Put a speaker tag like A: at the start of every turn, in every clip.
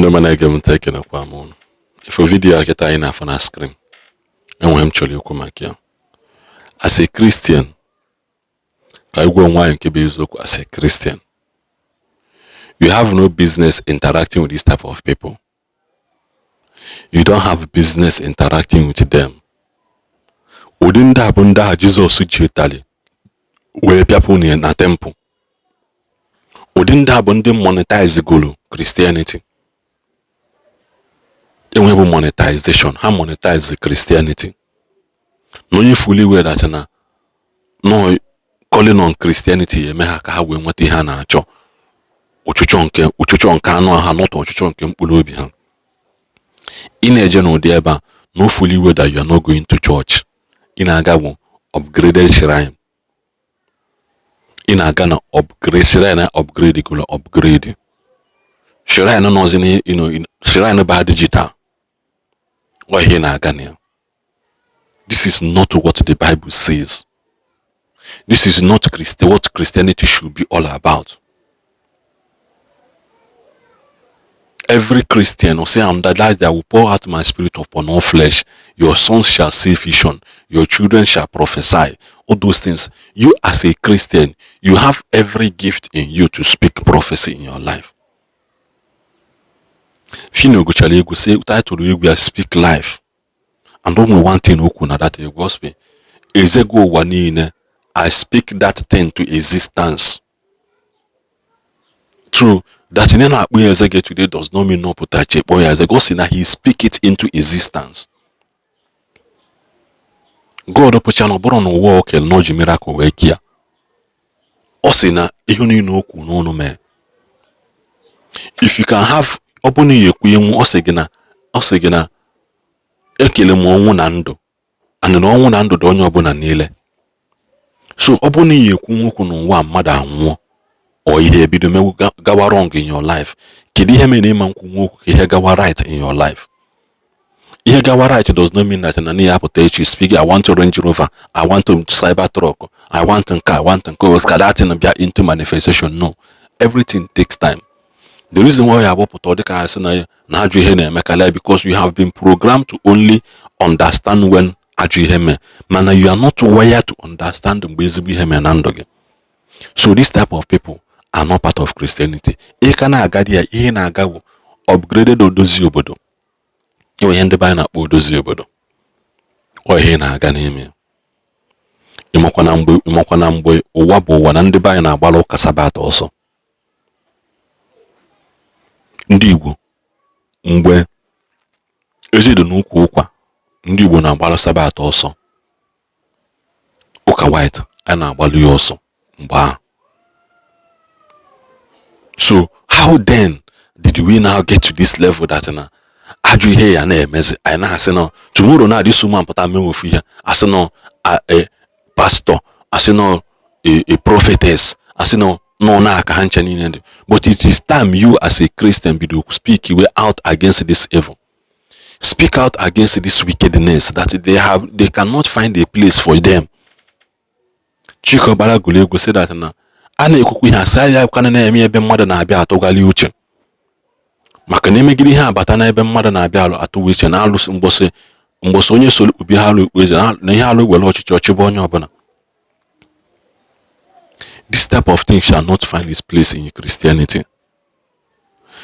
A: Ndị ọma na-ege m ntị ekenekwa m unu. Ife vidiyo a kịta anyị na-afụ na screen. Enwere m chọrọ ikwu maka ya. As a Christian, ka anyị gwa onwe anyị nke bụ eziokwu, as a Christian, you have no business interacting with this type of people. You don't have business interacting with them. Ụdị ndị a bụ ndị a Jizọs ji etali wee bịapụ na temple. Ụdị ndị a bụ ndị monetize golo Christianity. Enwe bụ monetization, ha monetize Christianity. No onye fully aware that na no calling on Christianity eme ha ka ha wee nweta ihe ha na-achọ. Ọchụchọ nke anụ ha not ọchụchọ nke mkpụrụ obi ha. Ị na-eje n'ụdị ebe a, no fully aware that you are not going to church. Ị na-aga bụ upgraded shrine. Ị na-aga na upgrade shrine, upgrade golo upgrade. Shrine nọzi na shrine ba digital. Why here na aga na? This is not what the Bible says. This is not what Christianity should be all about. Every Christian will say, that I will pour out my spirit upon all flesh. Your sons shall see vision. Your children shall prophesy. All those things. You as a Christian, you have every gift in you to speak prophecy in your life. Fino guchali egu say title egu speak life. And only one thing oku na that gospel. Ezego wanine, I speak that thing to existence. True. That in any way Ezege today does not mean no putache. Boy Ezego sina he speak it into existence. God opochano boro no work el no miracle we kia. Osina ihuni no oku no no me. If you can have oboni yekwu osegina ekele m ọnwụ na ndụ and na ọnwụ na ndụ dị onye ọbụla niile. So oboni yekwu nwokwu n'ụwa mmadụ anwụọ o ihe ebido mewu gawa wrong in your life. Kedu ihe mere ịma nkwu nwokwu ka ihe gawa right in your life? Ihe gawa right does not mean that na ya pụta echi speak, I want to Range Rover, I want to cyber truck, I want nke, I want nke, ka that thing bịa into manifestation. No, everything takes time. The reason why you have put because you have been programmed to only understand when man, you are not wired to understand the. So this type of people are not part of Christianity. Upgraded odozi obodo. Iwe yende ba na odozi obodo. O ihe na aga n'ime. Imokwana mgbe ụwa bụ ụwa na ndị ba na agbala ụka Sabat ọsọ. Ndị Igbo mgbe ezido n'ukwu ụkwa, ndị Igbo na-agbalụ Sabat ọsọ. Ụka white a na-agbalụ ya ọsọ mgbe ahụ. So how then did we now get to this level that na ajụ ihe ya na-emezi anyị na-asị no tomorrow na this woman pụta mee ofu ihe asị no a pastor, asị no a prophetess, asị no na aka ha nche niile dị. But it is time you as a Christian be to speak way out against this evil. Speak out against this wickedness that they cannot find a place for them. Chiko Baragulego said that na ana ekwukwu ihe asị ya kana na-eme ebe mmadụ na-abịa atụgali uche. Maka na emegide ihe abata na ebe mmadụ na-abịa atụ uche na alụsị mgbọsị onye solu ubi ha alụ na ihe alụ were ọchịchị ọchịbụ onye ọbụla. This type of thing shall not find its place in Christianity.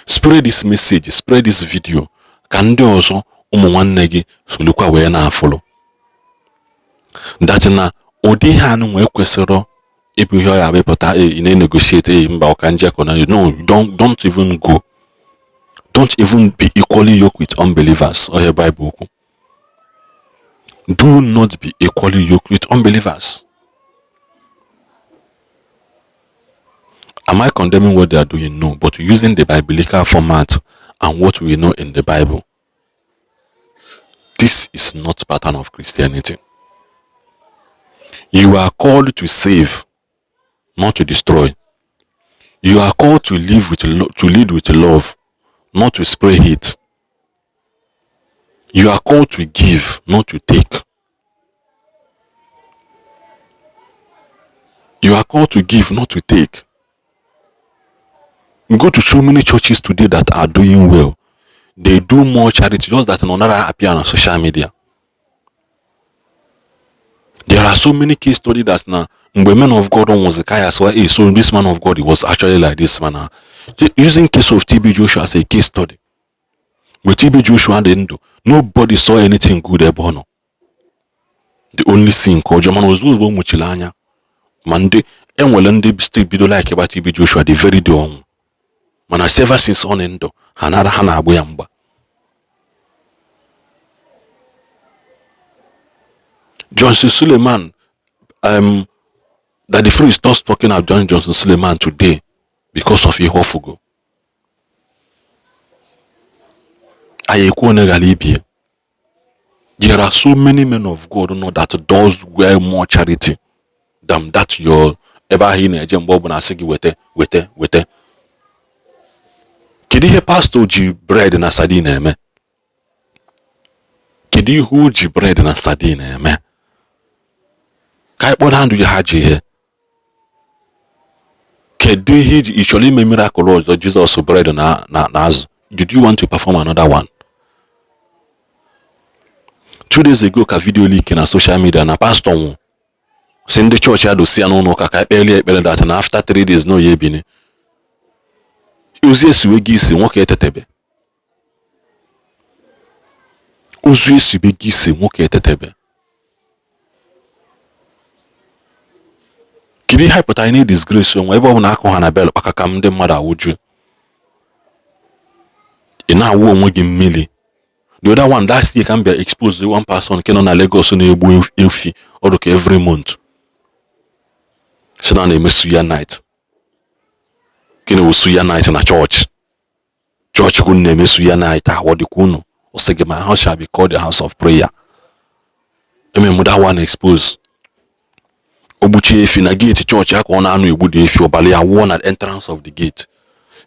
A: Spread this message, spread this video. Ka ndị ọzọ ụmụ nwanne gị solukwa wee na-afọlọ. That na ụdị ha anụ wee kwesịrọ ịbụ ihe ya wepụta na-negotiate mba ọka njekọ na no, don't even go. Don't even be equally yoked with unbelievers. Or your Bible. Do not be equally yoked with unbelievers. Am I condemning what they are doing? No, but using the biblical format and what we know in the Bible. This is not pattern of Christianity. You are called to save, not to destroy. You are called to live to lead with love, not to spray hate. You are called to give, not to take. You are called to give, not to take. You go to so many churches today that are doing well. they do more charity, just that another appear on social media. There are so many case studies that now when men of God was the guy as well. Hey, so this man of God, he was actually like this man. Using case of TB Joshua as a case study. With TB Joshua didn't do, nobody saw anything good about no. The only thing called man was muchilanya. Monday and well and they still be like about TB Joshua the very day. Man, I ever since on endo another hana boyamba. Johnson Suleiman, that the free is not talking about Johnson Suleiman today because of Yehofugo. There are so many men of God know that does well more charity than that your ever in a jam bob and asigi wete. Kidi he pastor ji bread na sardine me? Kidi who ji bread na sardine me? Kai pod hand you haji here? Kedi he usually me miracle or Jesus bread na as did you want to perform another one? 2 days ago ka video leak na social media na pastor won send the church had to see no ka earlier that and after 3 days no ye bini uzi esiwegi isi nwoke etetebe uzi esiwegi isi nwoke etetebe kidi hypota any disgrace onwe ebe ọbụna akụ ha na bel kpakaka ndị mmadụ awụju ị na-awụ onwe gị mmili. The other one last year can be exposed to one person can on a Lagos on a efi or every month. So now they miss Suya night. Can we Suya night in a church? Church couldn't name Suya night. What the kuno or say my house shall be called the house of prayer. I mean, that one exposed. Obuchi if in a gate church, I can anu would if you balia one at entrance of the gate.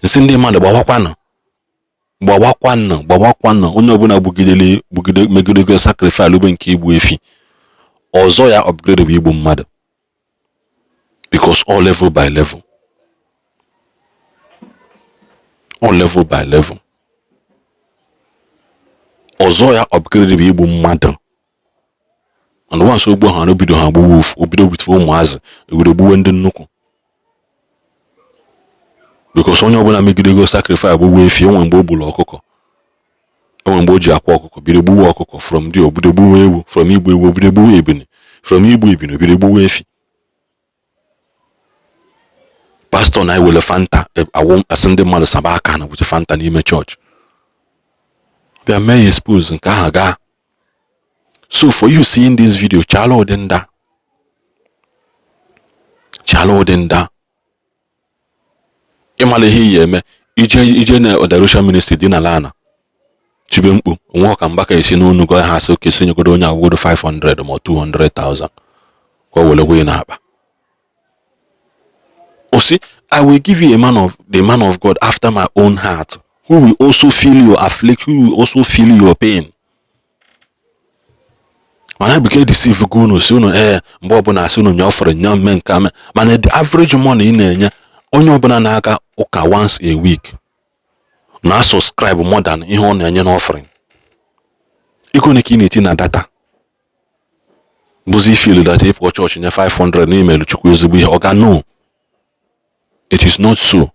A: And send them man the Bawakwana. Bawakwana onye ọbụla bugide megidego sacrifice lube nke igbu efi ọzọ ya upgrade bụ igbu mmadụ because all level by level ọzọ ya upgrade bụ igbu mmadụ and once ogbo ha obido ha gbuwo obido with ụmụazị ebido gbuwe ndị nnukwu because onye ọbụla megidego sacrifice bụ efi onwe mgbe o gburu ọkụkọ onwe mgbe o ji akwa ọkụkọ bido gbuwe ọkụkọ from the obido gbuwe ewu from igbu ewu obido gbuwe ebini from igbu ebini obido gbuwe efi. Pastor na iwele fanta awon asinde mmadụ saba aka na with fanta n'ime church bịa mee expose nke ahụ gaa. So for you seeing this video chala odenda ịmala ihe ihe eme ije na Odarusha ministry dị na lana chibe mkpu onwe ọka mbaka esi n'onu go ha so kesi nyegodo onye awodo 500 ma 200,000 kwa welegwe na akpa. See, I will give you the man of God after my own heart, who will also feel your affliction, who will also feel your pain. When I became deceived, go no soon, Bob na soon your for a young man come, man, the average money in Enya, on your banana oka once a week. Now subscribe more than in an offering. You can it in a data. Busy feel that if church in a 500 email to be no. It is not so.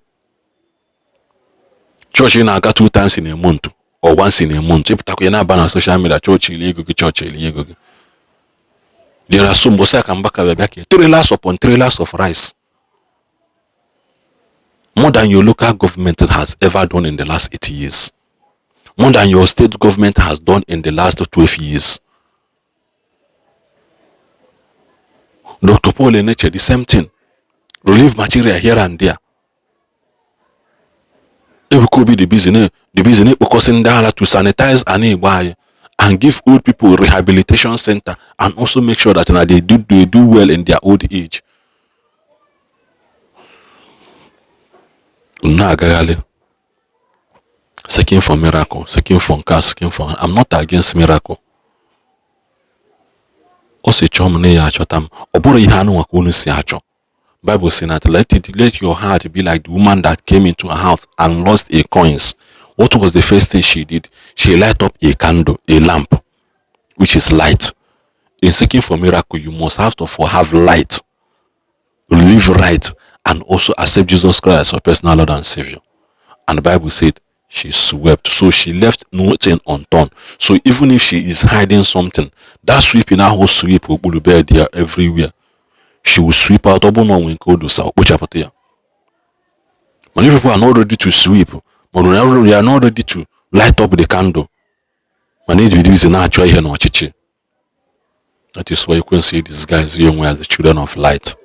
A: Church in got 2 times in a month or once in a month. If you na ban on social media, church illegal. There are some bossa can back here. 3 upon 3 of rice. More than your local government has ever done in the last 80 years. More than your state government has done in the last 12 years. Dr. Paul in nature, the same thing. Relief material here and there. It could be the business because in dollar to sanitize and give old people rehabilitation center and also make sure that they do well in their old age. Seeking for miracle, seeking for car, seeking for. I'm not against miracle. Also, Bible saying that let your heart be like the woman that came into a house and lost a coins. What was the first thing she did? She light up a candle, a lamp, which is light. In seeking for miracle, you must have to have light, live right, and also accept Jesus Christ as your personal Lord and Savior. And the Bible said she swept, so she left nothing undone. So even if she is hiding something, that sweeping her whole sweep will be there everywhere. She will sweep out. Many people are not ready to sweep, but they are not ready to light up the candle. That is why you can see these guys young as the children of light.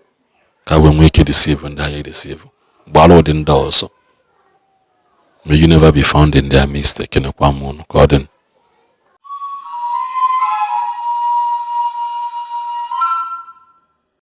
A: When we can deceive and die deceive. But also. May you never be found in their mistake in a common garden.